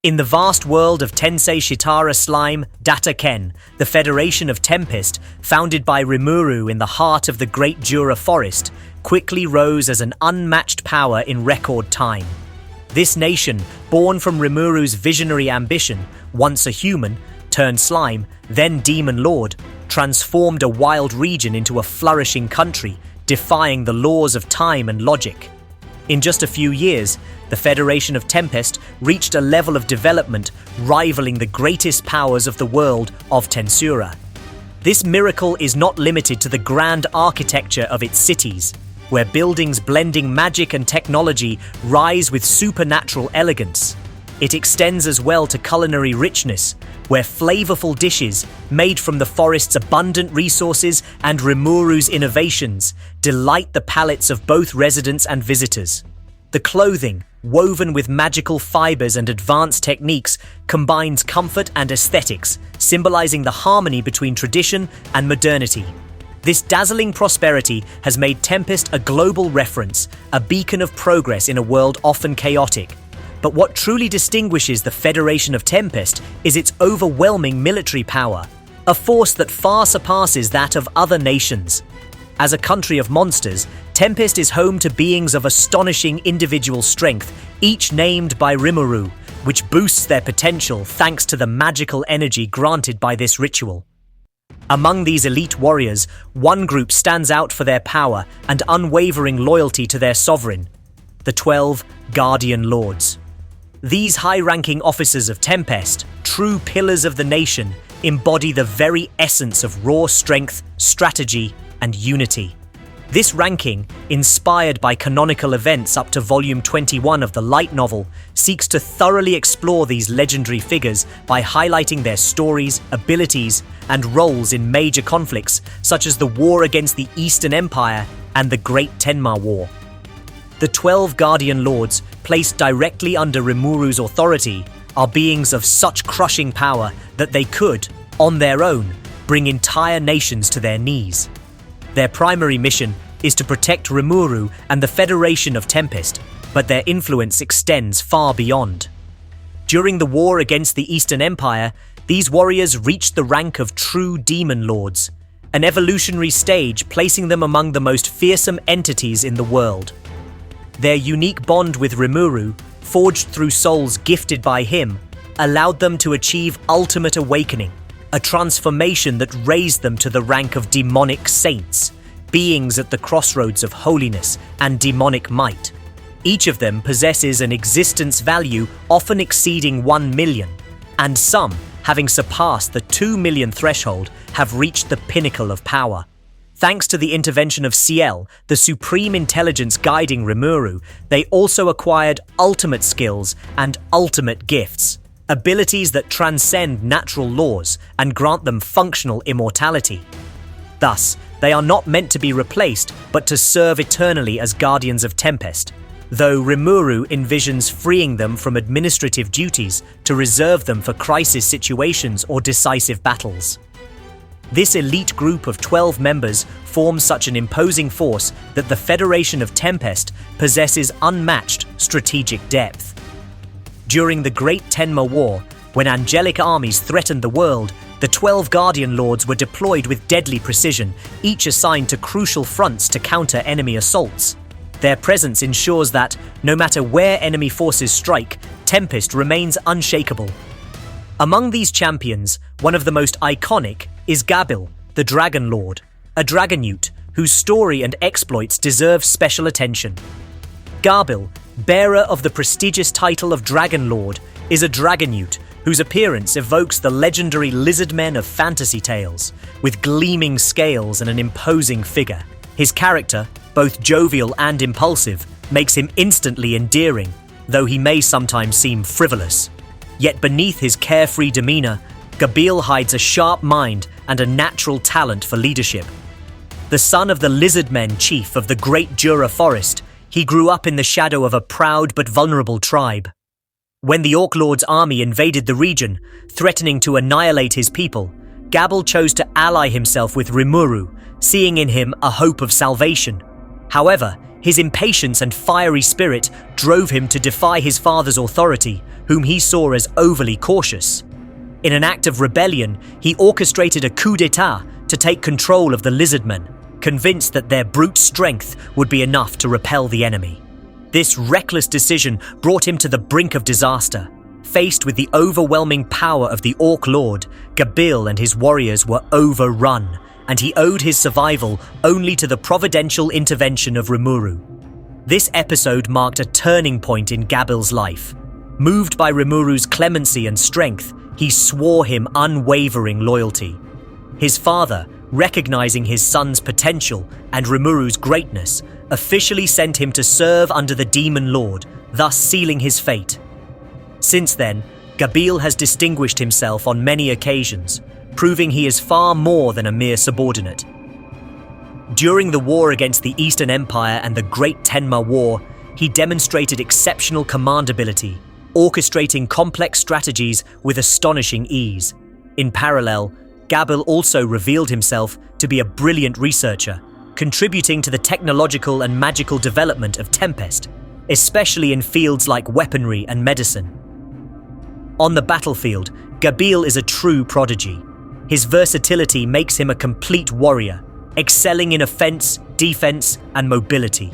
In the vast world of Tensei Shitara Slime, Data Ken, the Federation of Tempest, founded by Rimuru in the heart of the Great Jura Forest, quickly rose as an unmatched power in record time. This nation, born from Rimuru's visionary ambition, once a human, turned slime, then demon lord, transformed a wild region into a flourishing country, defying the laws of time and logic. In just a few years, the Federation of Tempest reached a level of development rivaling the greatest powers of the world of Tensura. This miracle is not limited to the grand architecture of its cities, where buildings blending magic and technology rise with supernatural elegance. It extends as well to culinary richness, where flavorful dishes, made from the forest's abundant resources and Rimuru's innovations, delight the palates of both residents and visitors. The clothing, woven with magical fibers and advanced techniques, combines comfort and aesthetics, symbolizing the harmony between tradition and modernity. This dazzling prosperity has made Tempest a global reference, a beacon of progress in a world often chaotic. But what truly distinguishes the Federation of Tempest is its overwhelming military power, a force that far surpasses that of other nations. As a country of monsters, Tempest is home to beings of astonishing individual strength, each named by Rimuru, which boosts their potential thanks to the magical energy granted by this ritual. Among these elite warriors, one group stands out for their power and unwavering loyalty to their sovereign: the 12 Guardian Lords. These high-ranking officers of Tempest, true pillars of the nation, embody the very essence of raw strength, strategy, and unity. This ranking, inspired by canonical events up to Volume 21 of the light novel, seeks to thoroughly explore these legendary figures by highlighting their stories, abilities, and roles in major conflicts such as the war against the Eastern Empire and the Great Tenma War. The 12 Guardian Lords, placed directly under Rimuru's authority, are beings of such crushing power that they could, on their own, bring entire nations to their knees. Their primary mission is to protect Rimuru and the Federation of Tempest, but their influence extends far beyond. During the war against the Eastern Empire, these warriors reached the rank of true demon lords, an evolutionary stage placing them among the most fearsome entities in the world. Their unique bond with Rimuru, forged through souls gifted by him, allowed them to achieve ultimate awakening, a transformation that raised them to the rank of demonic saints, beings at the crossroads of holiness and demonic might. Each of them possesses an existence value often exceeding 1 million, and some, having surpassed the 2 million threshold, have reached the pinnacle of power. Thanks to the intervention of Ciel, the supreme intelligence guiding Rimuru, they also acquired ultimate skills and ultimate gifts, abilities that transcend natural laws and grant them functional immortality. Thus, they are not meant to be replaced, but to serve eternally as Guardians of Tempest, though Rimuru envisions freeing them from administrative duties to reserve them for crisis situations or decisive battles. This elite group of 12 members forms such an imposing force that the Federation of Tempest possesses unmatched strategic depth. During the Great Tenma War, when angelic armies threatened the world, the 12 Guardian Lords were deployed with deadly precision, each assigned to crucial fronts to counter enemy assaults. Their presence ensures that, no matter where enemy forces strike, Tempest remains unshakable. Among these champions, one of the most iconic is Gabiru, the Dragon Lord, a dragon newt whose story and exploits deserve special attention. Gabiru, bearer of the prestigious title of Dragon Lord, is a dragon newt whose appearance evokes the legendary lizard men of fantasy tales, with gleaming scales and an imposing figure. His character, both jovial and impulsive, makes him instantly endearing, though he may sometimes seem frivolous. Yet beneath his carefree demeanor, Gabiru hides a sharp mind and a natural talent for leadership. The son of the Lizardmen chief of the Great Jura Forest, he grew up in the shadow of a proud but vulnerable tribe. When the Orc Lord's army invaded the region, threatening to annihilate his people, Gabiru chose to ally himself with Rimuru, seeing in him a hope of salvation. However, His impatience and fiery spirit drove him to defy his father's authority, whom he saw as overly cautious. In an act of rebellion, he orchestrated a coup d'etat to take control of the lizardmen, convinced that their brute strength would be enough to repel the enemy. This reckless decision brought him to the brink of disaster. Faced with the overwhelming power of the Orc Lord, Gabiru and his warriors were overrun, and he owed his survival only to the providential intervention of Rimuru. This episode marked a turning point in Gabiru's life. Moved by Rimuru's clemency and strength, he swore him unwavering loyalty. His father, recognizing his son's potential and Rimuru's greatness, officially sent him to serve under the Demon Lord, thus sealing his fate. Since then, Gabiru has distinguished himself on many occasions, proving he is far more than a mere subordinate. During the war against the Eastern Empire and the Great Tenma War, he demonstrated exceptional command ability, orchestrating complex strategies with astonishing ease. In parallel, Gabiru also revealed himself to be a brilliant researcher, contributing to the technological and magical development of Tempest, especially in fields like weaponry and medicine. On the battlefield, Gabiru is a true prodigy. His versatility makes him a complete warrior, excelling in offense, defense, and mobility.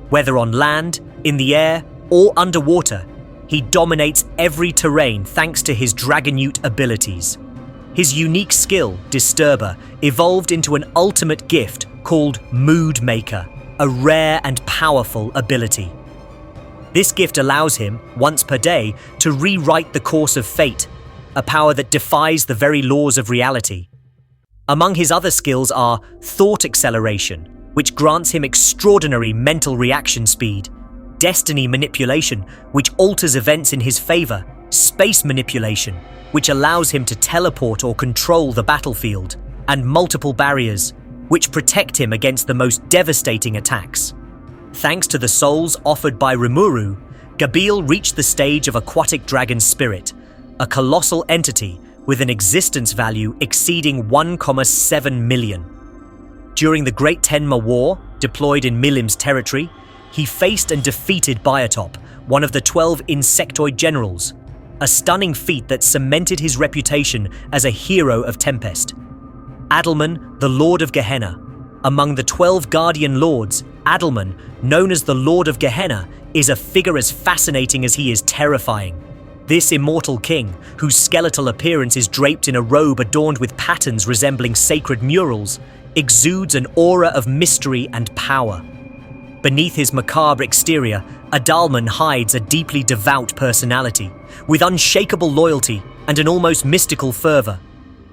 Whether on land, in the air, or underwater, he dominates every terrain thanks to his Dragonute abilities. His unique skill, Disturber, evolved into an ultimate gift called Mood Maker, a rare and powerful ability. This gift allows him, once per day, to rewrite the course of fate, a power that defies the very laws of reality. Among his other skills are Thought Acceleration, which grants him extraordinary mental reaction speed, Destiny Manipulation, which alters events in his favor, Space Manipulation, which allows him to teleport or control the battlefield, and Multiple Barriers, which protect him against the most devastating attacks. Thanks to the souls offered by Rimuru, Gabiru reached the stage of Aquatic Dragon Spirit, a colossal entity with an existence value exceeding 1.7 million. During the Great Tenma War, deployed in Milim's territory, he faced and defeated Biotop, one of the 12 insectoid generals, a stunning feat that cemented his reputation as a hero of Tempest. Adelman, the Lord of Gehenna. Among the 12 Guardian Lords, Adelman, known as the Lord of Gehenna, is a figure as fascinating as he is terrifying. This immortal king, whose skeletal appearance is draped in a robe adorned with patterns resembling sacred murals, exudes an aura of mystery and power. Beneath his macabre exterior, Adelman hides a deeply devout personality, with unshakable loyalty and an almost mystical fervor.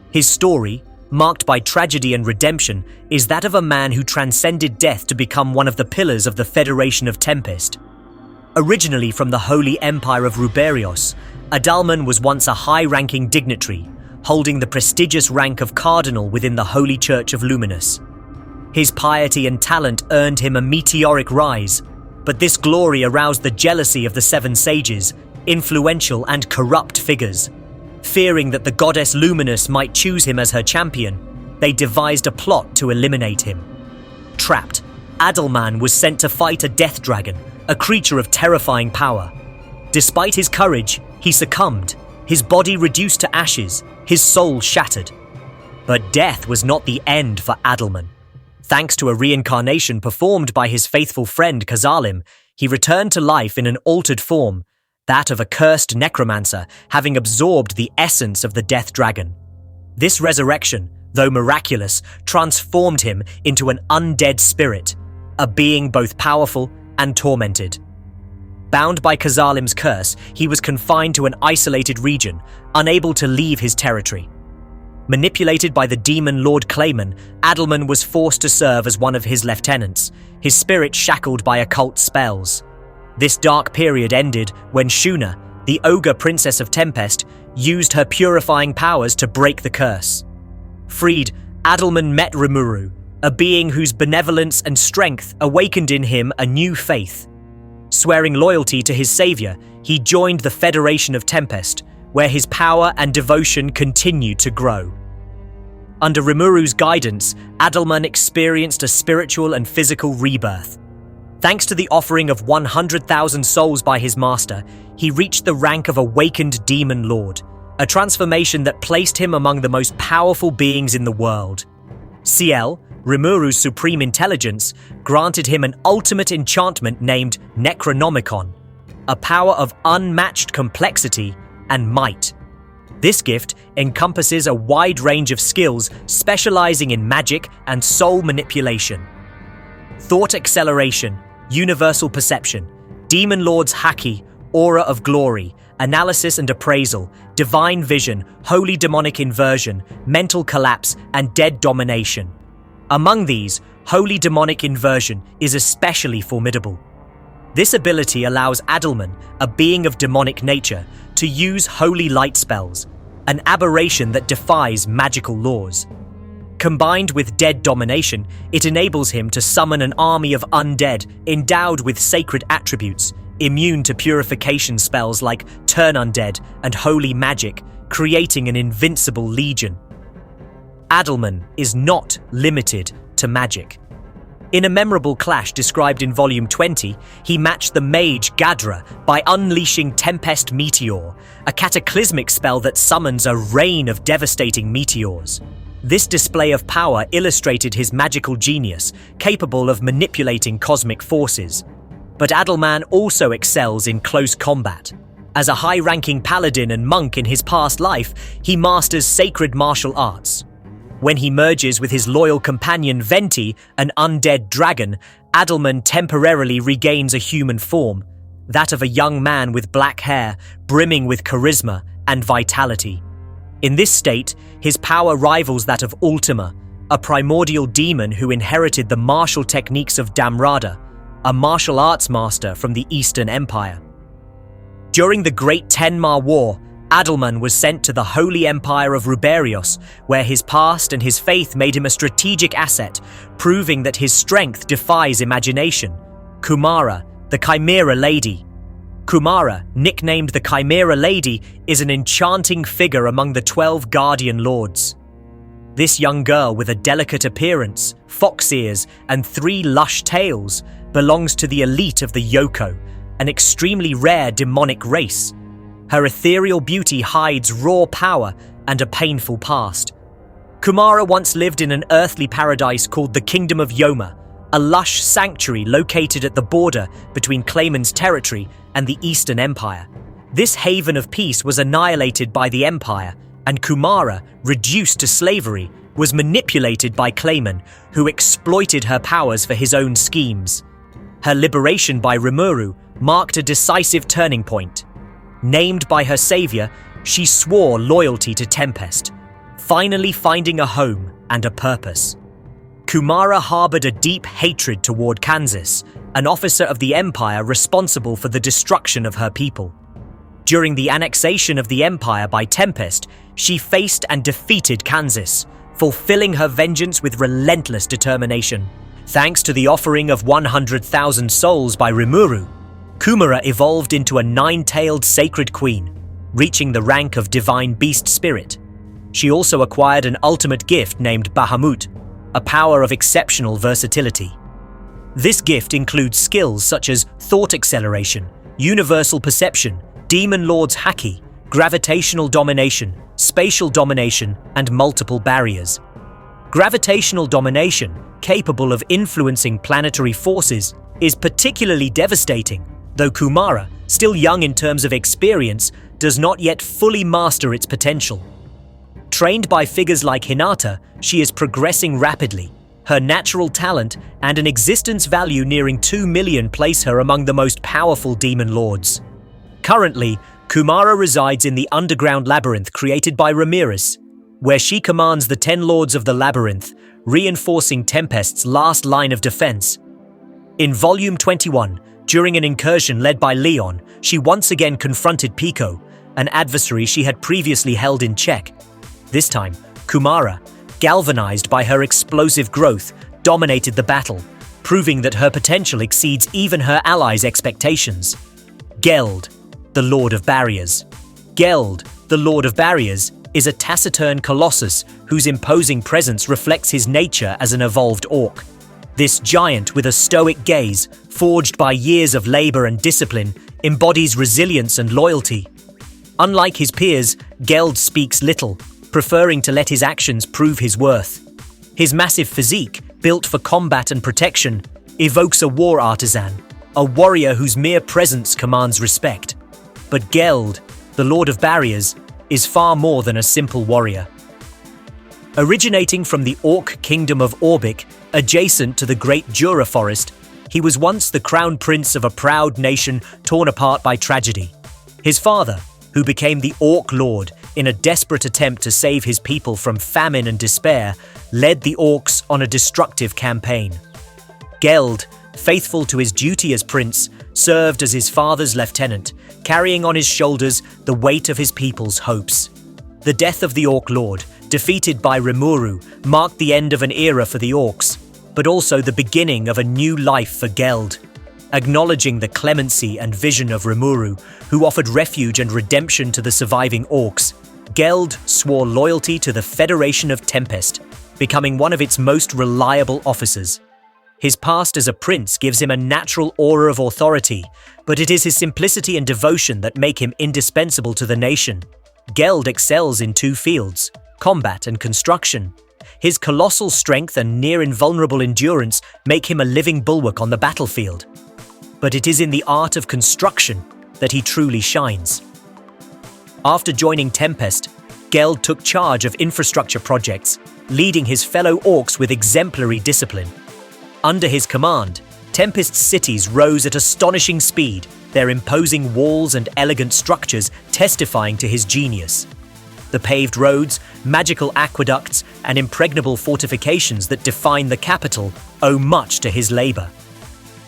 His story, marked by tragedy and redemption, is that of a man who transcended death to become one of the pillars of the Federation of Tempest. Originally from the Holy Empire of Ruberios, Adelman was once a high-ranking dignitary, holding the prestigious rank of cardinal within the Holy Church of Luminous. His piety and talent earned him a meteoric rise, but this glory aroused the jealousy of the Seven Sages, influential and corrupt figures. Fearing that the goddess Luminous might choose him as her champion, they devised a plot to eliminate him. Trapped, Adelman was sent to fight a death dragon, a creature of terrifying power. Despite his courage, he succumbed, his body reduced to ashes, his soul shattered. But death was not the end for Adelman. Thanks to a reincarnation performed by his faithful friend Kazalim, he returned to life in an altered form, that of a cursed necromancer having absorbed the essence of the death dragon. This resurrection, though miraculous, transformed him into an undead spirit, a being both powerful and tormented. Bound by Kazalim's curse, he was confined to an isolated region, unable to leave his territory. Manipulated by the demon Lord Clayman, Adelman was forced to serve as one of his lieutenants, his spirit shackled by occult spells. This dark period ended when Shuna, the ogre princess of Tempest, used her purifying powers to break the curse. Freed, Adelman met Rimuru, a being whose benevolence and strength awakened in him a new faith. Swearing loyalty to his savior, he joined the Federation of Tempest, where his power and devotion continued to grow. Under Rimuru's guidance, Adelman experienced a spiritual and physical rebirth. Thanks to the offering of 100,000 souls by his master, he reached the rank of awakened demon lord, a transformation that placed him among the most powerful beings in the world. CL, Rimuru's supreme intelligence, granted him an ultimate enchantment named Necronomicon, a power of unmatched complexity and might. This gift encompasses a wide range of skills specializing in magic and soul manipulation. Thought acceleration, universal perception, Demon Lord's Haki, aura of glory, analysis and appraisal, divine vision, holy demonic inversion, mental collapse, and dead domination. Among these, holy demonic inversion is especially formidable. This ability allows Adelman, a being of demonic nature, to use holy light spells, an aberration that defies magical laws. Combined with dead domination, it enables him to summon an army of undead endowed with sacred attributes, immune to purification spells like Turn Undead and Holy Magic, creating an invincible legion. Adelman is not limited to magic. In a memorable clash described in Volume 20, he matched the mage Gadra by unleashing Tempest Meteor, a cataclysmic spell that summons a rain of devastating meteors. This display of power illustrated his magical genius, capable of manipulating cosmic forces. But Adelman also excels in close combat. As a high-ranking paladin and monk in his past life, he masters sacred martial arts. When he merges with his loyal companion Venti, an undead dragon, Adelman temporarily regains a human form, that of a young man with black hair, brimming with charisma and vitality. In this state, his power rivals that of Ultima, a primordial demon who inherited the martial techniques of Damrada, a martial arts master from the Eastern Empire. During the Great Tenma War, Adelman was sent to the Holy Empire of Ruberios, where his past and his faith made him a strategic asset, proving that his strength defies imagination. Kumara, the Chimera Lady. Kumara, nicknamed the Chimera Lady, is an enchanting figure among the 12 Guardian Lords. This young girl with a delicate appearance, fox ears, and 3 lush tails belongs to the elite of the Yoko, an extremely rare demonic race. Her ethereal beauty hides raw power and a painful past. Kumara once lived in an earthly paradise called the Kingdom of Yoma, a lush sanctuary located at the border between Clayman's territory and the Eastern Empire. This haven of peace was annihilated by the Empire, and Kumara, reduced to slavery, was manipulated by Clayman, who exploited her powers for his own schemes. Her liberation by Rimuru marked a decisive turning point. Named by her savior, she swore loyalty to Tempest, finally finding a home and a purpose. Kumara harbored a deep hatred toward Kansas, an officer of the Empire responsible for the destruction of her people. During the annexation of the Empire by Tempest, she faced and defeated Kansas, fulfilling her vengeance with relentless determination. Thanks to the offering of 100,000 souls by Rimuru, Kumara evolved into a 9-tailed sacred queen, reaching the rank of divine beast spirit. She also acquired an ultimate gift named Bahamut, a power of exceptional versatility. This gift includes skills such as thought acceleration, universal perception, Demon Lord's Haki, gravitational domination, spatial domination, and multiple barriers. Gravitational domination, capable of influencing planetary forces, is particularly devastating, though Kumara, still young in terms of experience, does not yet fully master its potential. Trained by figures like Hinata, she is progressing rapidly. Her natural talent and an existence value nearing 2 million place her among the most powerful demon lords. Currently, Kumara resides in the underground labyrinth created by Ramirez, where she commands the 10 lords of the labyrinth, reinforcing Tempest's last line of defense. In Volume 21, during an incursion led by Leon, she once again confronted Pico, an adversary she had previously held in check. This time, Kumara, galvanized by her explosive growth, dominated the battle, proving that her potential exceeds even her allies' expectations. Geld, the Lord of Barriers. Geld, the Lord of Barriers, is a taciturn colossus whose imposing presence reflects his nature as an evolved orc. This giant with a stoic gaze, forged by years of labor and discipline, embodies resilience and loyalty. Unlike his peers, Geld speaks little, preferring to let his actions prove his worth. His massive physique, built for combat and protection, evokes a war artisan, a warrior whose mere presence commands respect. But Geld, the Lord of Barriers, is far more than a simple warrior. Originating from the Orc kingdom of Orbic, adjacent to the Great Jura Forest, he was once the crown prince of a proud nation torn apart by tragedy. His father, who became the Orc Lord in a desperate attempt to save his people from famine and despair, led the Orcs on a destructive campaign. Geld, faithful to his duty as prince, served as his father's lieutenant, carrying on his shoulders the weight of his people's hopes. The death of the Orc Lord, defeated by Rimuru, marked the end of an era for the Orcs, but also the beginning of a new life for Geld. Acknowledging the clemency and vision of Rimuru, who offered refuge and redemption to the surviving Orcs, Geld swore loyalty to the Federation of Tempest, becoming one of its most reliable officers. His past as a prince gives him a natural aura of authority, but it is his simplicity and devotion that make him indispensable to the nation. Geld excels in two fields: combat and construction. His colossal strength and near-invulnerable endurance make him a living bulwark on the battlefield. But it is in the art of construction that he truly shines. After joining Tempest, Geld took charge of infrastructure projects, leading his fellow Orcs with exemplary discipline. Under his command, Tempest's cities rose at astonishing speed, their imposing walls and elegant structures testifying to his genius. The paved roads, magical aqueducts, and impregnable fortifications that define the capital owe much to his labor.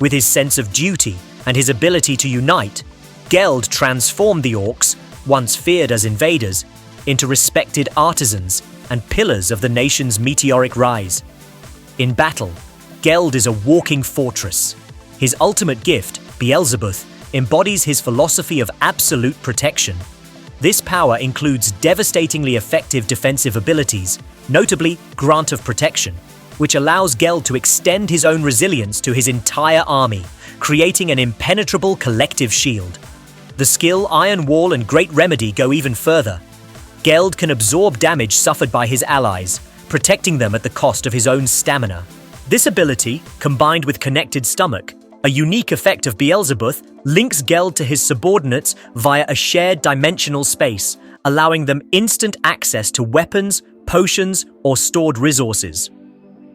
With his sense of duty and his ability to unite, Geld transformed the Orcs, once feared as invaders, into respected artisans and pillars of the nation's meteoric rise. In battle, Geld is a walking fortress. His ultimate gift, Beelzebub, embodies his philosophy of absolute protection. This power includes devastatingly effective defensive abilities, notably Grant of Protection, which allows Geld to extend his own resilience to his entire army, creating an impenetrable collective shield. The skill Iron Wall and Great Remedy go even further. Geld can absorb damage suffered by his allies, protecting them at the cost of his own stamina. This ability, combined with Connected Stomach, a unique effect of Beelzebub, links Geld to his subordinates via a shared dimensional space, allowing them instant access to weapons, potions, or stored resources.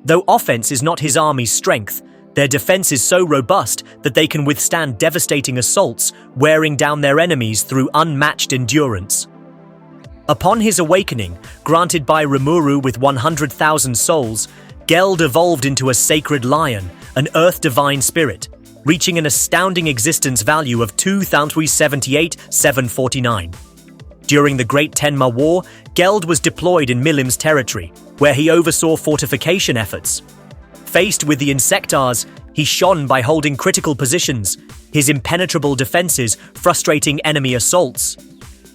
Though offense is not his army's strength, their defense is so robust that they can withstand devastating assaults, wearing down their enemies through unmatched endurance. Upon his awakening, granted by Rimuru with 100,000 souls, Geld evolved into a sacred lion, an earth divine spirit, reaching an astounding existence value of 2,078,749. During the Great Tenma War, Geld was deployed in Milim's territory, where he oversaw fortification efforts. Faced with the Insectars, he shone by holding critical positions, his impenetrable defenses frustrating enemy assaults.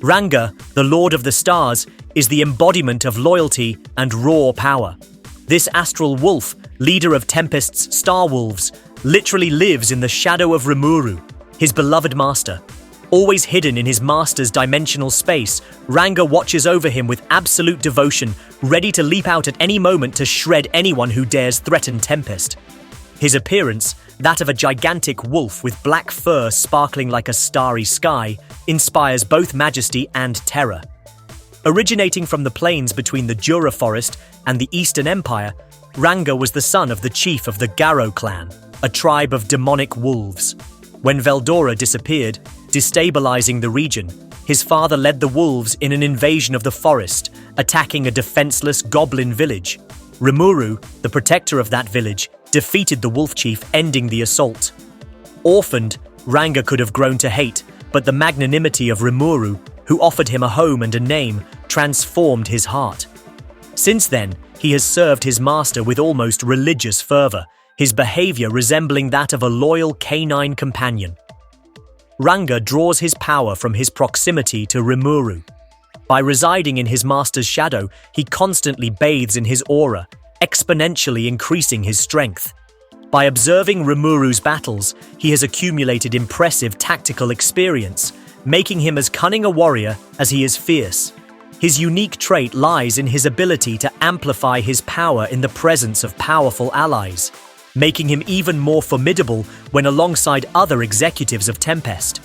Ranga, the Lord of the Stars, is the embodiment of loyalty and raw power. This astral wolf, leader of Tempest's Star Wolves, literally lives in the shadow of Rimuru, his beloved master. Always hidden in his master's dimensional space, Ranga watches over him with absolute devotion, ready to leap out at any moment to shred anyone who dares threaten Tempest. His appearance, that of a gigantic wolf with black fur sparkling like a starry sky, inspires both majesty and terror. Originating from the plains between the Jura Forest and the Eastern Empire, Ranga was the son of the chief of the Garo clan, a tribe of demonic wolves. When Veldora disappeared, destabilizing the region, his father led the wolves in an invasion of the forest, attacking a defenseless goblin village. Rimuru, the protector of that village, defeated the wolf chief, ending the assault. Orphaned, Ranga could have grown to hate, but the magnanimity of Rimuru, who offered him a home and a name, transformed his heart. Since then, he has served his master with almost religious fervor, his behavior resembling that of a loyal canine companion. Ranga draws his power from his proximity to Rimuru. By residing in his master's shadow, he constantly bathes in his aura, exponentially increasing his strength. By observing Rimuru's battles, he has accumulated impressive tactical experience, making him as cunning a warrior as he is fierce. His unique trait lies in his ability to amplify his power in the presence of powerful allies, making him even more formidable when alongside other executives of Tempest.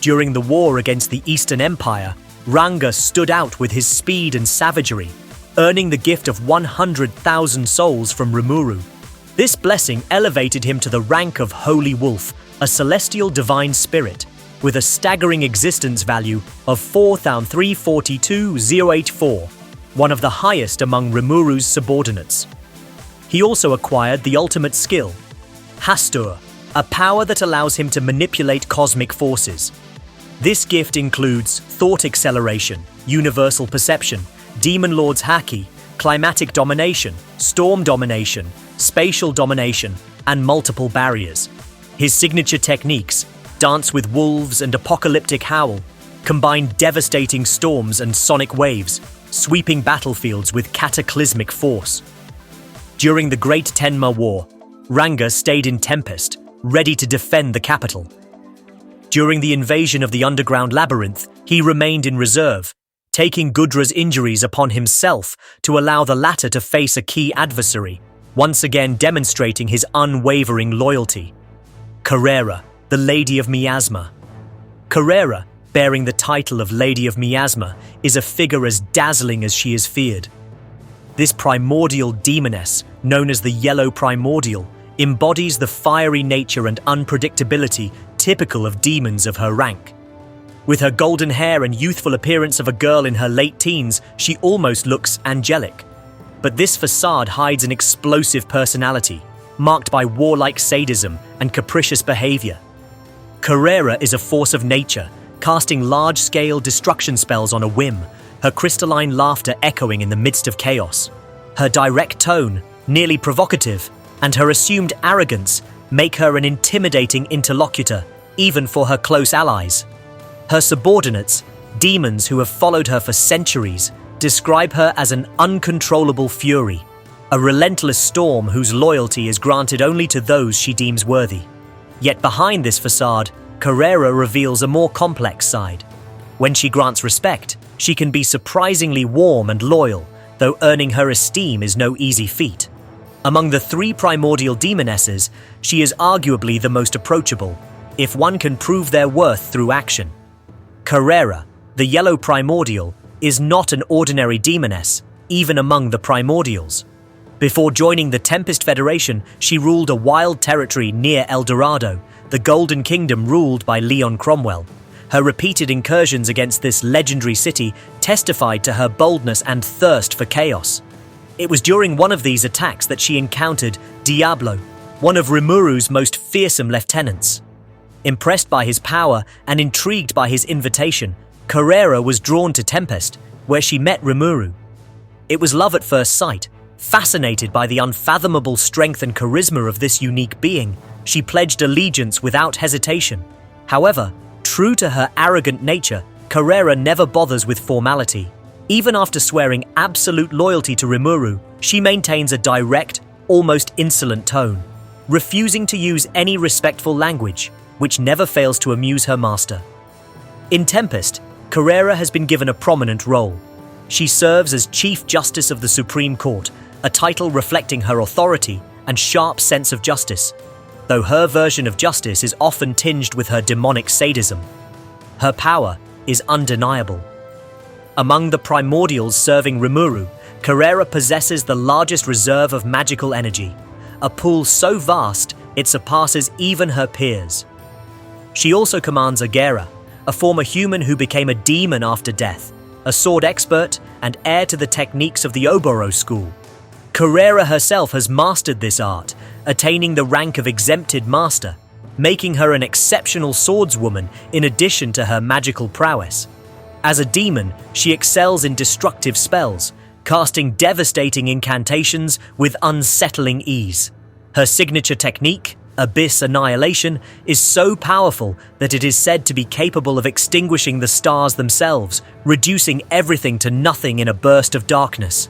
During the war against the Eastern Empire, Ranga stood out with his speed and savagery, earning the gift of 100,000 souls from Rimuru. This blessing elevated him to the rank of Holy Wolf, a celestial divine spirit, with a staggering existence value of 4,342,084, one of the highest among Rimuru's subordinates. He also acquired the ultimate skill, Hastur, a power that allows him to manipulate cosmic forces. This gift includes thought acceleration, universal perception, Demon Lord's Haki, climatic domination, storm domination, spatial domination, and multiple barriers. His signature techniques, Dance with Wolves and Apocalyptic Howl, combine devastating storms and sonic waves, sweeping battlefields with cataclysmic force. During the Great Tenma War, Ranga stayed in Tempest, ready to defend the capital. During the invasion of the underground labyrinth, he remained in reserve, taking Gudra's injuries upon himself to allow the latter to face a key adversary, once again demonstrating his unwavering loyalty. Carrera, the Lady of Miasma. Carrera, bearing the title of Lady of Miasma, is a figure as dazzling as she is feared. This primordial demoness, known as the Yellow Primordial, embodies the fiery nature and unpredictability typical of demons of her rank. With her golden hair and youthful appearance of a girl in her late teens, she almost looks angelic. But this facade hides an explosive personality, marked by warlike sadism and capricious behavior. Carrera is a force of nature, casting large-scale destruction spells on a whim, her crystalline laughter echoing in the midst of chaos. Her direct tone, nearly provocative, and her assumed arrogance make her an intimidating interlocutor, even for her close allies. Her subordinates, demons who have followed her for centuries, describe her as an uncontrollable fury, a relentless storm whose loyalty is granted only to those she deems worthy. Yet behind this facade, Carrera reveals a more complex side. When she grants respect, she can be surprisingly warm and loyal, though earning her esteem is no easy feat. Among the three primordial demonesses, she is arguably the most approachable, if one can prove their worth through action. Carrera, the Yellow Primordial, is not an ordinary demoness, even among the primordials. Before joining the Tempest Federation, she ruled a wild territory near El Dorado, the Golden Kingdom ruled by Leon Cromwell. Her repeated incursions against this legendary city testified to her boldness and thirst for chaos. It was during one of these attacks that she encountered Diablo, one of Rimuru's most fearsome lieutenants. Impressed by his power and intrigued by his invitation, Carrera was drawn to Tempest, where she met Rimuru. It was love at first sight. Fascinated by the unfathomable strength and charisma of this unique being, she pledged allegiance without hesitation. However, true to her arrogant nature, Carrera never bothers with formality. Even after swearing absolute loyalty to Rimuru, she maintains a direct, almost insolent tone, refusing to use any respectful language, which never fails to amuse her master. In Tempest, Carrera has been given a prominent role. She serves as Chief Justice of the Supreme Court, a title reflecting her authority and sharp sense of justice, though her version of justice is often tinged with her demonic sadism. Her power is undeniable. Among the primordials serving Rimuru, Carrera possesses the largest reserve of magical energy, a pool so vast it surpasses even her peers. She also commands Agera, a former human who became a demon after death, a sword expert and heir to the techniques of the Oboro school. Carrera herself has mastered this art, attaining the rank of exempted master, making her an exceptional swordswoman in addition to her magical prowess. As a demon, she excels in destructive spells, casting devastating incantations with unsettling ease. Her signature technique, Abyss Annihilation, is so powerful that it is said to be capable of extinguishing the stars themselves, reducing everything to nothing in a burst of darkness.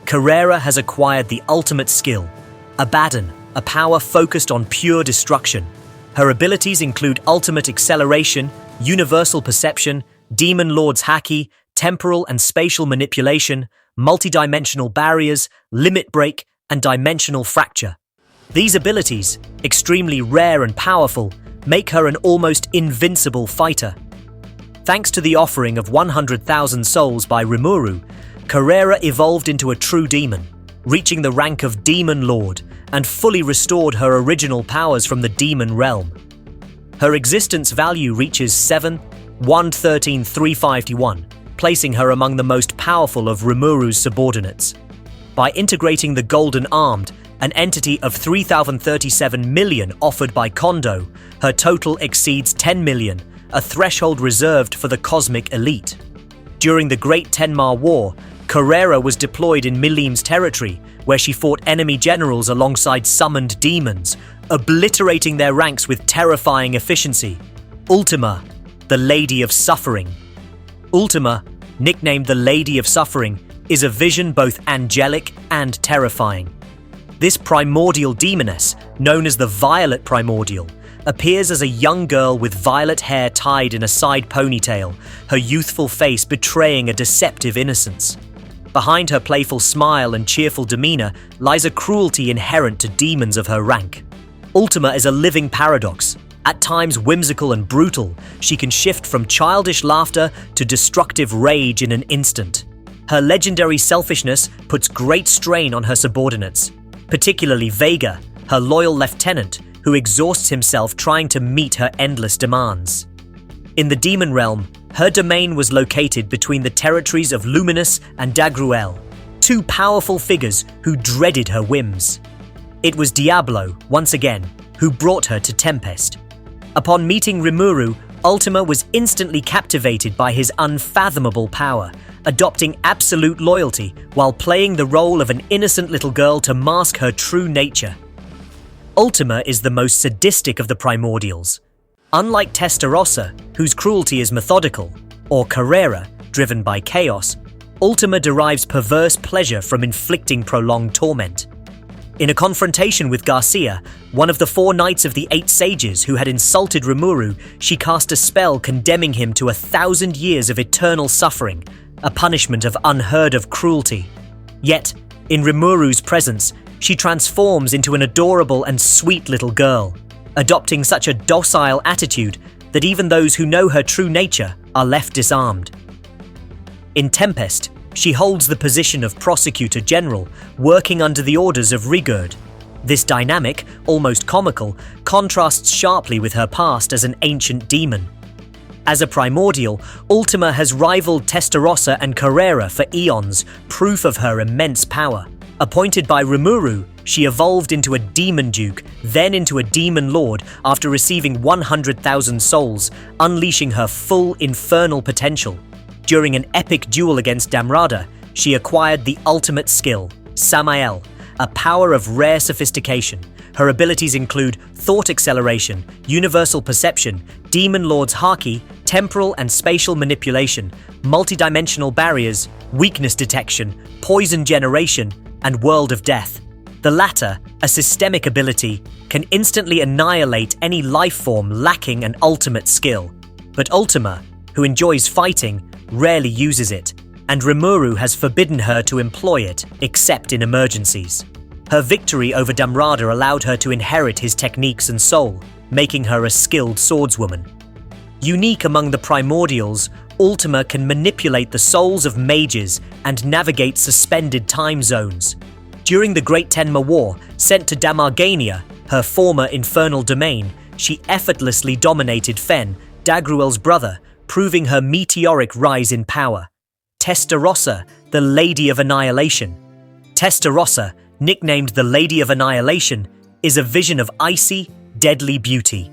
Carrera has acquired the ultimate skill, Abaddon, a power focused on pure destruction. Her abilities include ultimate acceleration, universal perception, demon lord's haki, temporal and spatial manipulation, multidimensional barriers, limit break, and dimensional fracture. These abilities, extremely rare and powerful, make her an almost invincible fighter. Thanks to the offering of 100,000 souls by Rimuru, Carrera evolved into a true demon, reaching the rank of Demon Lord, and fully restored her original powers from the demon realm. Her existence value reaches 7,113,351, placing her among the most powerful of Rimuru's subordinates. By integrating the Golden Armed, an entity of 3,037 million offered by Kondo, her total exceeds 10 million, a threshold reserved for the cosmic elite. During the Great Tenma War, Carrera was deployed in Milim's territory, where she fought enemy generals alongside summoned demons, obliterating their ranks with terrifying efficiency. Ultima, the Lady of Suffering. Ultima, nicknamed the Lady of Suffering, is a vision both angelic and terrifying. This primordial demoness, known as the Violet Primordial, appears as a young girl with violet hair tied in a side ponytail, her youthful face betraying a deceptive innocence. Behind her playful smile and cheerful demeanor lies a cruelty inherent to demons of her rank. Ultima is a living paradox. At times whimsical and brutal, she can shift from childish laughter to destructive rage in an instant. Her legendary selfishness puts great strain on her subordinates, particularly Vega, her loyal lieutenant, who exhausts himself trying to meet her endless demands. In the demon realm, her domain was located between the territories of Luminous and Dagruel, two powerful figures who dreaded her whims. It was Diablo, once again, who brought her to Tempest. Upon meeting Rimuru, Ultima was instantly captivated by his unfathomable power, adopting absolute loyalty while playing the role of an innocent little girl to mask her true nature. Ultima is the most sadistic of the primordials. Unlike Testarossa, whose cruelty is methodical, or Carrera, driven by chaos, Ultima derives perverse pleasure from inflicting prolonged torment. In a confrontation with Garcia, one of the 4 knights of the 8 sages who had insulted Rimuru, she cast a spell condemning him to 1,000 years of eternal suffering, a punishment of unheard-of cruelty. Yet, in Rimuru's presence, she transforms into an adorable and sweet little girl, adopting such a docile attitude that even those who know her true nature are left disarmed. In Tempest, she holds the position of Prosecutor General, working under the orders of Rigurd. This dynamic, almost comical, contrasts sharply with her past as an ancient demon. As a primordial, Ultima has rivaled Testarossa and Carrera for eons, proof of her immense power. Appointed by Rimuru, she evolved into a demon duke, then into a demon lord after receiving 100,000 souls, unleashing her full infernal potential. During an epic duel against Damrada, she acquired the ultimate skill, Samael, a power of rare sophistication. Her abilities include thought acceleration, universal perception, demon lord's haki, temporal and spatial manipulation, multidimensional barriers, weakness detection, poison generation, and world of death. The latter, a systemic ability, can instantly annihilate any life form lacking an ultimate skill. But Ultima, who enjoys fighting, rarely uses it, and Rimuru has forbidden her to employ it except in emergencies. Her victory over Damrada allowed her to inherit his techniques and soul, making her a skilled swordswoman. Unique among the primordials, Ultima can manipulate the souls of mages and navigate suspended time zones. During the Great Tenma War, sent to Damargania, her former infernal domain, she effortlessly dominated Fen, Dagruel's brother, proving her meteoric rise in power. Testarossa, the Lady of Annihilation. Testarossa, nicknamed the Lady of Annihilation, is a vision of icy, deadly beauty.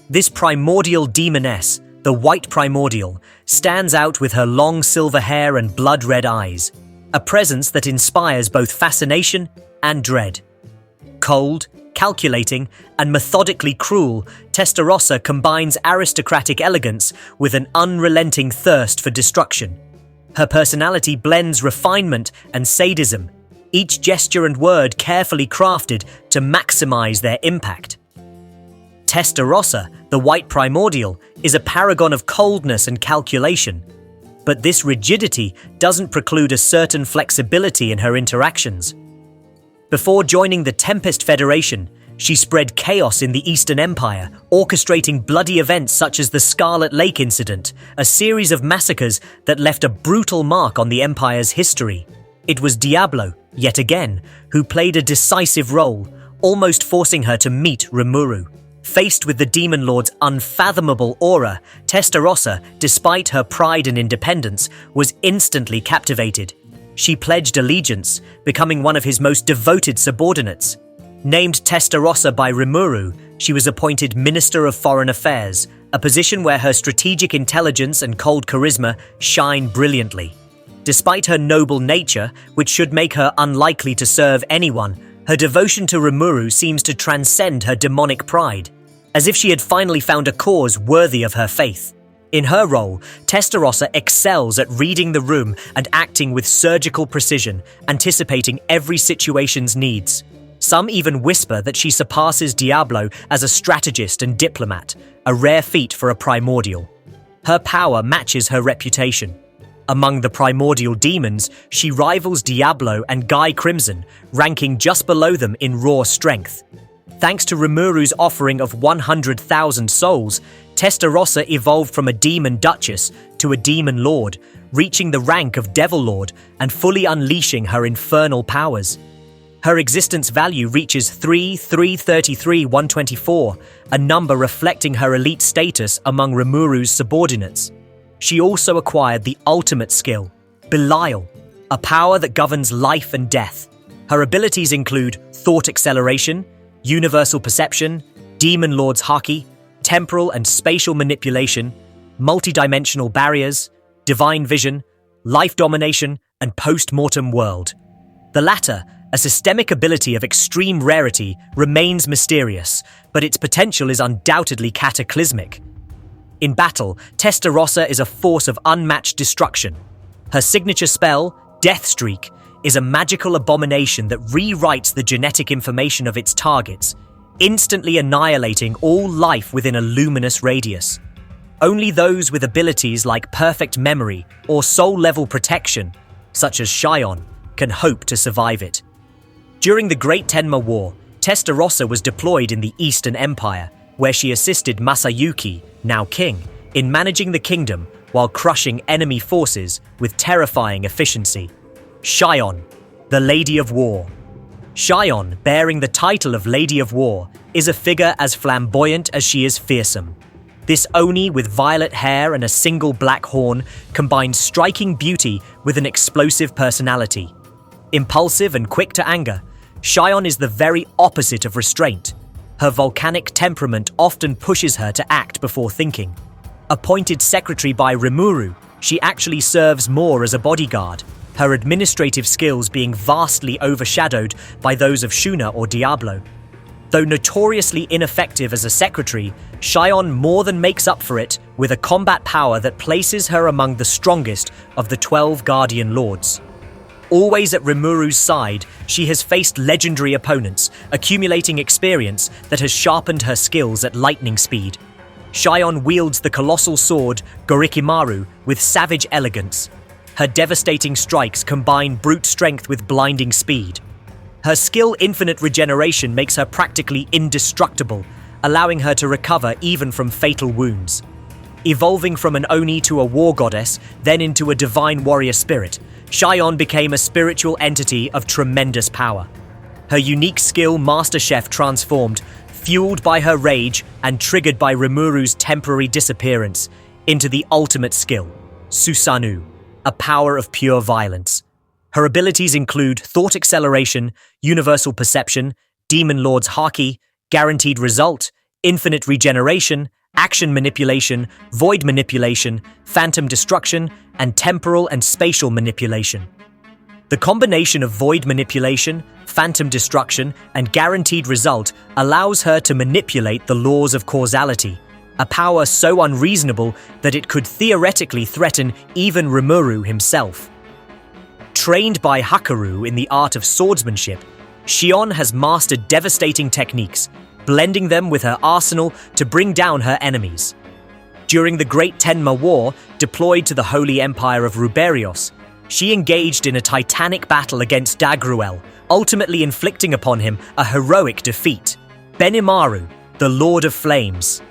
This primordial demoness, the White Primordial, stands out with her long silver hair and blood-red eyes, a presence that inspires both fascination and dread. Cold, calculating, and methodically cruel, Testarossa combines aristocratic elegance with an unrelenting thirst for destruction. Her personality blends refinement and sadism, each gesture and word carefully crafted to maximize their impact. Testarossa, the white primordial, is a paragon of coldness and calculation. But this rigidity doesn't preclude a certain flexibility in her interactions. Before joining the Tempest Federation, she spread chaos in the Eastern Empire, orchestrating bloody events such as the Scarlet Lake incident, a series of massacres that left a brutal mark on the Empire's history. It was Diablo, yet again, who played a decisive role, almost forcing her to meet Rimuru. Faced with the Demon Lord's unfathomable aura, Testarossa, despite her pride and independence, was instantly captivated. She pledged allegiance, becoming one of his most devoted subordinates. Named Testarossa by Rimuru, she was appointed Minister of Foreign Affairs, a position where her strategic intelligence and cold charisma shine brilliantly. Despite her noble nature, which should make her unlikely to serve anyone, her devotion to Rimuru seems to transcend her demonic pride, as if she had finally found a cause worthy of her faith. In her role, Testarossa excels at reading the room and acting with surgical precision, anticipating every situation's needs. Some even whisper that she surpasses Diablo as a strategist and diplomat, a rare feat for a primordial. Her power matches her reputation. Among the primordial demons, she rivals Diablo and Guy Crimson, ranking just below them in raw strength. Thanks to Rimuru's offering of 100,000 souls, Testarossa evolved from a demon duchess to a demon lord, reaching the rank of devil lord and fully unleashing her infernal powers. Her existence value reaches 3,333,124, a number reflecting her elite status among Rimuru's subordinates. She also acquired the ultimate skill, Belial, a power that governs life and death. Her abilities include thought acceleration, universal perception, demon lord's haki, temporal and spatial manipulation, multidimensional barriers, divine vision, life domination, and post-mortem world. The latter, a systemic ability of extreme rarity, remains mysterious, but its potential is undoubtedly cataclysmic. In battle, Testarossa is a force of unmatched destruction. Her signature spell, Death Streak, is a magical abomination that rewrites the genetic information of its targets, instantly annihilating all life within a luminous radius. Only those with abilities like perfect memory or soul-level protection, such as Shion, can hope to survive it. During the Great Tenma War, Testarossa was deployed in the Eastern Empire, where she assisted Masayuki, now king, in managing the kingdom while crushing enemy forces with terrifying efficiency. Shion, the Lady of War. Shion, bearing the title of Lady of War, is a figure as flamboyant as she is fearsome. This Oni with violet hair and a single black horn combines striking beauty with an explosive personality. Impulsive and quick to anger, Shion is the very opposite of restraint. Her volcanic temperament often pushes her to act before thinking. Appointed secretary by Rimuru, she actually serves more as a bodyguard, her administrative skills being vastly overshadowed by those of Shuna or Diablo. Though notoriously ineffective as a secretary, Shion more than makes up for it with a combat power that places her among the strongest of the 12 Guardian Lords. Always at Rimuru's side, she has faced legendary opponents, accumulating experience that has sharpened her skills at lightning speed. Shion wields the colossal sword Benimaru with savage elegance. Her devastating strikes combine brute strength with blinding speed. Her skill Infinite Regeneration makes her practically indestructible, allowing her to recover even from fatal wounds. Evolving from an Oni to a war goddess, then into a divine warrior spirit, Shion became a spiritual entity of tremendous power. Her unique skill Master Chef transformed, fueled by her rage and triggered by Rimuru's temporary disappearance, into the ultimate skill, Susanoo, a power of pure violence. Her abilities include thought acceleration, universal perception, demon lord's haki, guaranteed result, infinite regeneration, action manipulation, void manipulation, phantom destruction, and temporal and spatial manipulation. The combination of void manipulation, phantom destruction, and guaranteed result allows her to manipulate the laws of causality, a power so unreasonable that it could theoretically threaten even Rimuru himself. Trained by Hakaru in the art of swordsmanship, Shion has mastered devastating techniques, blending them with her arsenal to bring down her enemies. During the Great Tenma War, deployed to the Holy Empire of Ruberios, she engaged in a titanic battle against Dagruel, ultimately inflicting upon him a heroic defeat. Benimaru, the Lord of Flames.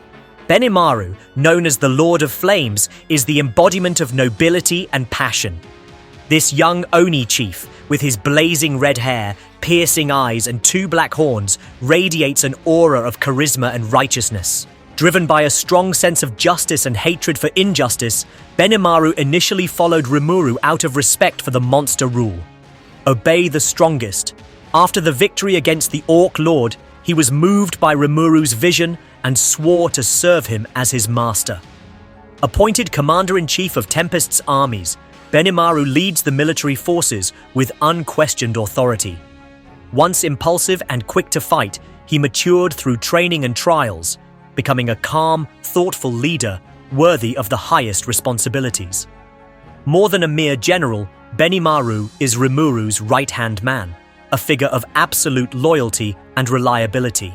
Benimaru, known as the Lord of Flames, is the embodiment of nobility and passion. This young Oni chief, with his blazing red hair, piercing eyes, and 2 black horns, radiates an aura of charisma and righteousness. Driven by a strong sense of justice and hatred for injustice, Benimaru initially followed Rimuru out of respect for the monster rule. Obey the strongest. After the victory against the Orc Lord, he was moved by Rimuru's vision and swore to serve him as his master. Appointed commander-in-chief of Tempest's armies, Benimaru leads the military forces with unquestioned authority. Once impulsive and quick to fight, he matured through training and trials, becoming a calm, thoughtful leader worthy of the highest responsibilities. More than a mere general, Benimaru is Rimuru's right-hand man, a figure of absolute loyalty and reliability.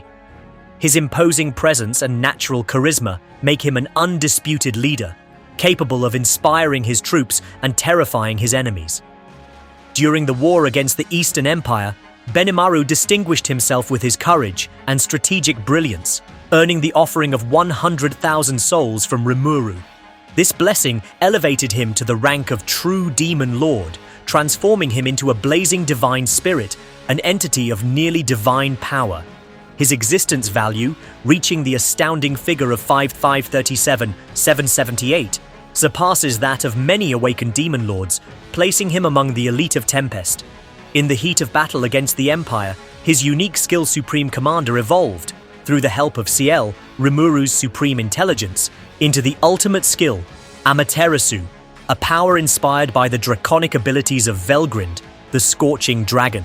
His imposing presence and natural charisma make him an undisputed leader, capable of inspiring his troops and terrifying his enemies. During the war against the Eastern Empire, Benimaru distinguished himself with his courage and strategic brilliance, earning the offering of 100,000 souls from Rimuru. This blessing elevated him to the rank of true demon lord, transforming him into a blazing divine spirit, an entity of nearly divine power. His existence value, reaching the astounding figure of 5,537,778, surpasses that of many awakened demon lords, placing him among the elite of Tempest. In the heat of battle against the Empire, his unique skill Supreme Commander evolved, through the help of Ciel, Rimuru's supreme intelligence, into the ultimate skill, Amaterasu, a power inspired by the draconic abilities of Velgrind, the Scorching Dragon.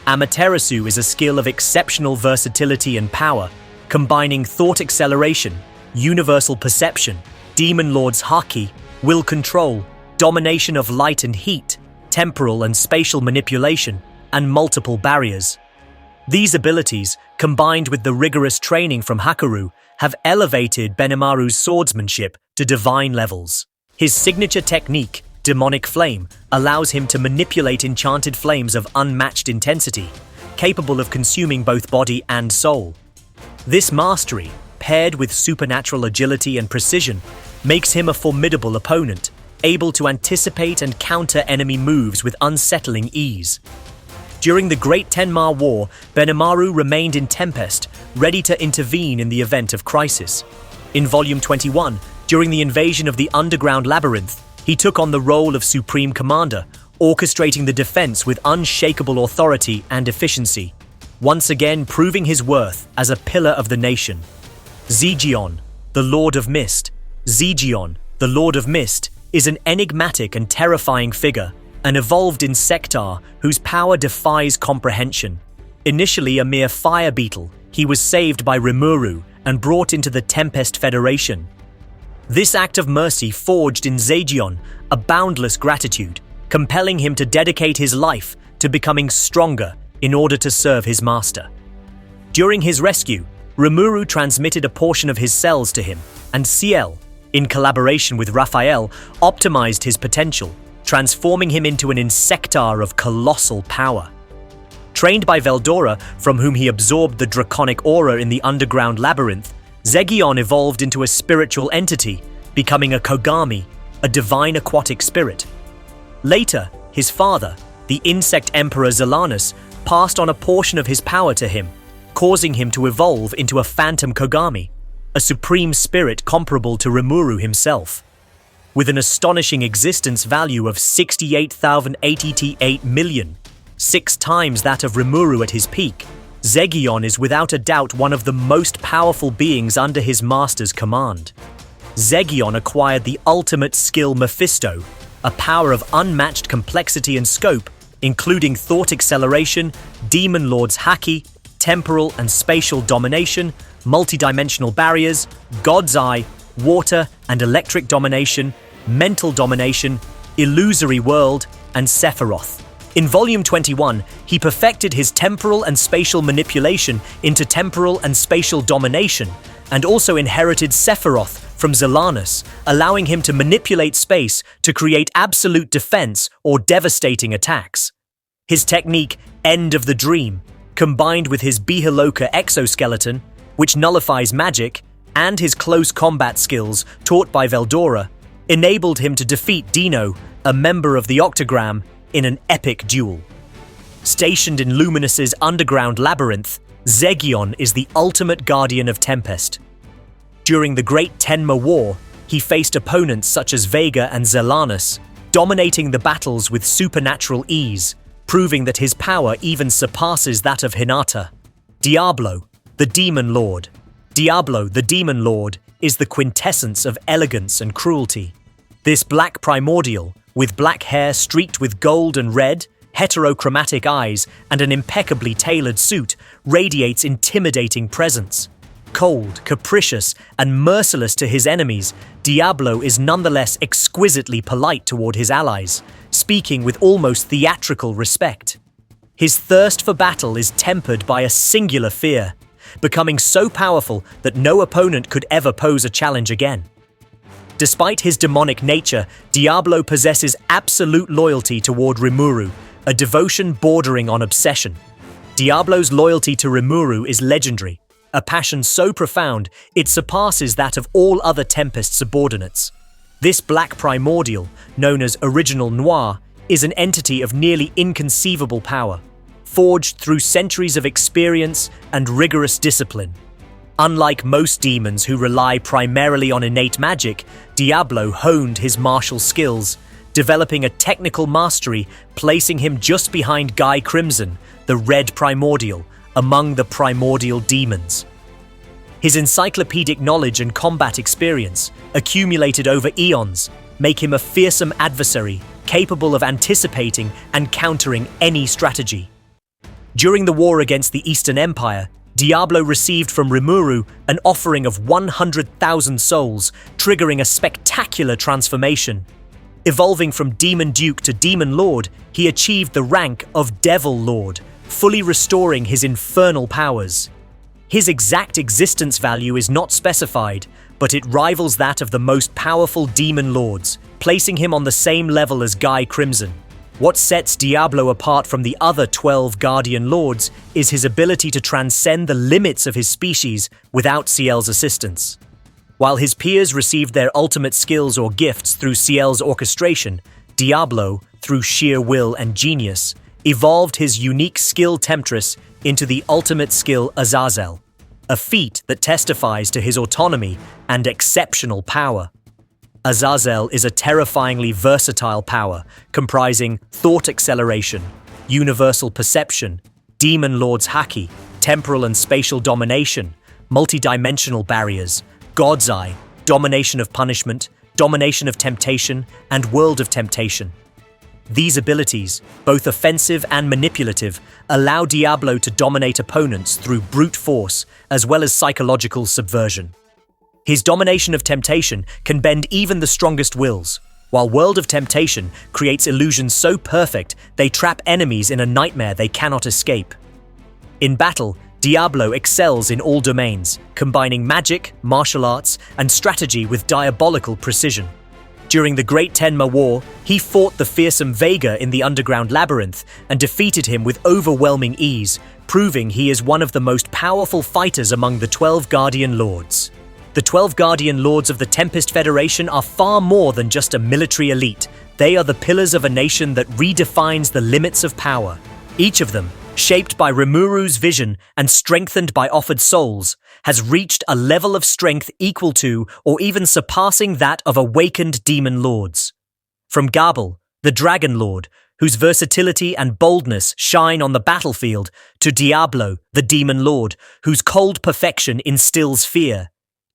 Amaterasu is a skill of exceptional versatility and power, combining thought acceleration, universal perception, Demon Lord's Haki, will control, domination of light and heat, temporal and spatial manipulation, and multiple barriers. These abilities, combined with the rigorous training from Hakaru, have elevated Benimaru's swordsmanship to divine levels. His signature technique, Demonic Flame, allows him to manipulate enchanted flames of unmatched intensity, capable of consuming both body and soul. This mastery, paired with supernatural agility and precision, makes him a formidable opponent, able to anticipate and counter enemy moves with unsettling ease. During the Great Tenma War, Benimaru remained in Tempest, ready to intervene in the event of crisis. In Volume 21, during the invasion of the Underground Labyrinth, he took on the role of Supreme Commander, orchestrating the defense with unshakable authority and efficiency, once again proving his worth as a pillar of the nation. Zegion, the Lord of Mist. Zegion, the Lord of Mist, is an enigmatic and terrifying figure, an evolved insectar whose power defies comprehension. Initially a mere fire beetle, he was saved by Rimuru and brought into the Tempest Federation. This act of mercy forged in Zegion a boundless gratitude, compelling him to dedicate his life to becoming stronger in order to serve his master. During his rescue, Rimuru transmitted a portion of his cells to him, and Ciel, in collaboration with Raphael, optimized his potential, transforming him into an insectar of colossal power. Trained by Veldora, from whom he absorbed the draconic aura in the Underground Labyrinth, Zegion evolved into a spiritual entity, becoming a Kogami, a divine aquatic spirit. Later, his father, the insect emperor Zelanus, passed on a portion of his power to him, causing him to evolve into a phantom Kogami, a supreme spirit comparable to Rimuru himself. With an astonishing existence value of 68,088 million, 6 times that of Rimuru at his peak, Zegion is without a doubt one of the most powerful beings under his master's command. Zegion acquired the ultimate skill Mephisto, a power of unmatched complexity and scope, including thought acceleration, Demon Lord's Haki, temporal and spatial domination, multidimensional barriers, God's Eye, water and electric domination, mental domination, illusory world, and Sephiroth. In Volume 21, he perfected his temporal and spatial manipulation into temporal and spatial domination, and also inherited Sephiroth from Zelanus, allowing him to manipulate space to create absolute defense or devastating attacks. His technique, End of the Dream, combined with his Bihaloka exoskeleton, which nullifies magic, and his close combat skills taught by Veldora, enabled him to defeat Dino, a member of the Octagram, in an epic duel. Stationed in Luminus's underground labyrinth, Zegion is the ultimate guardian of Tempest. During the Great Tenma War, he faced opponents such as Vega and Zelanus, dominating the battles with supernatural ease, proving that his power even surpasses that of Hinata. Diablo, the Demon Lord. Diablo, the Demon Lord, is the quintessence of elegance and cruelty. This black primordial, with black hair streaked with gold and red, heterochromatic eyes, and an impeccably tailored suit, radiates intimidating presence. Cold, capricious, and merciless to his enemies, Diablo is nonetheless exquisitely polite toward his allies, speaking with almost theatrical respect. His thirst for battle is tempered by a singular fear, becoming so powerful that no opponent could ever pose a challenge again. Despite his demonic nature, Diablo possesses absolute loyalty toward Rimuru, a devotion bordering on obsession. Diablo's loyalty to Rimuru is legendary, a passion so profound it surpasses that of all other Tempest subordinates. This black primordial, known as Original Noir, is an entity of nearly inconceivable power, forged through centuries of experience and rigorous discipline. Unlike most demons who rely primarily on innate magic, Diablo honed his martial skills, developing a technical mastery, placing him just behind Guy Crimson, the Red Primordial, among the primordial demons. His encyclopedic knowledge and combat experience, accumulated over eons, make him a fearsome adversary, capable of anticipating and countering any strategy. During the war against the Eastern Empire, Diablo received from Rimuru an offering of 100,000 souls, triggering a spectacular transformation. Evolving from Demon Duke to Demon Lord, he achieved the rank of Devil Lord, fully restoring his infernal powers. His exact existence value is not specified, but it rivals that of the most powerful Demon Lords, placing him on the same level as Guy Crimson. What sets Diablo apart from the other 12 Guardian Lords is his ability to transcend the limits of his species without Ciel's assistance. While his peers received their ultimate skills or gifts through Ciel's orchestration, Diablo, through sheer will and genius, evolved his unique skill Temptress into the ultimate skill Azazel, a feat that testifies to his autonomy and exceptional power. Azazel is a terrifyingly versatile power, comprising thought acceleration, universal perception, Demon Lord's Haki, temporal and spatial domination, multidimensional barriers, God's Eye, domination of punishment, domination of temptation, and world of temptation. These abilities, both offensive and manipulative, allow Diablo to dominate opponents through brute force as well as psychological subversion. His domination of temptation can bend even the strongest wills, while World of Temptation creates illusions so perfect they trap enemies in a nightmare they cannot escape. In battle, Diablo excels in all domains, combining magic, martial arts, and strategy with diabolical precision. During the Great Tenma War, he fought the fearsome Vega in the underground labyrinth and defeated him with overwhelming ease, proving he is one of the most powerful fighters among the 12 Guardian Lords. The 12 Guardian Lords of the Tempest Federation are far more than just a military elite. They are the pillars of a nation that redefines the limits of power. Each of them, shaped by Rimuru's vision and strengthened by offered souls, has reached a level of strength equal to or even surpassing that of awakened demon lords. From Gabel, the Dragon Lord, whose versatility and boldness shine on the battlefield, to Diablo, the Demon Lord, whose cold perfection instills fear.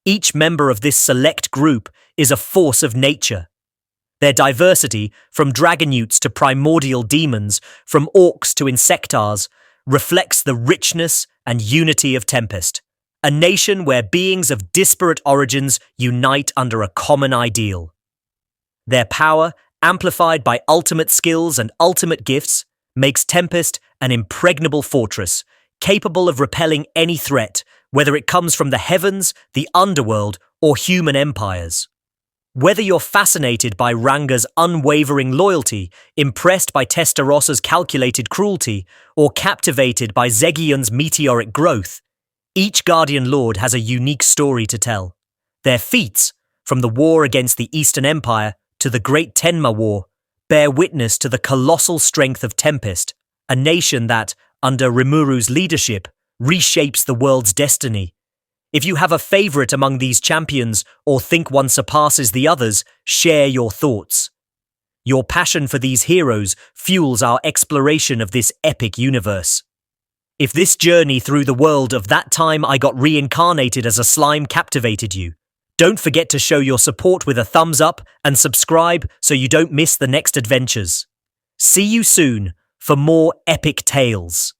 Each member of this select group is a force of nature. Their diversity, from dragonutes to primordial demons, from orcs to insectars, reflects the richness and unity of Tempest, a nation where beings of disparate origins unite under a common ideal. Their power amplified by ultimate skills and ultimate gifts, makes Tempest an impregnable fortress, capable of repelling any threat, whether it comes from the heavens, the underworld, or human empires. Whether you're fascinated by Ranga's unwavering loyalty, impressed by Testarossa's calculated cruelty, or captivated by Zegion's meteoric growth, each Guardian Lord has a unique story to tell. Their feats, from the war against the Eastern Empire to the Great Tenma War, bear witness to the colossal strength of Tempest, a nation that, under Rimuru's leadership, reshapes the world's destiny. If you have a favorite among these champions or think one surpasses the others, share your thoughts. Your passion for these heroes fuels our exploration of this epic universe. If this journey through the world of That Time I Got Reincarnated as a Slime captivated you, don't forget to show your support with a thumbs up and subscribe so you don't miss the next adventures. See you soon for more epic tales.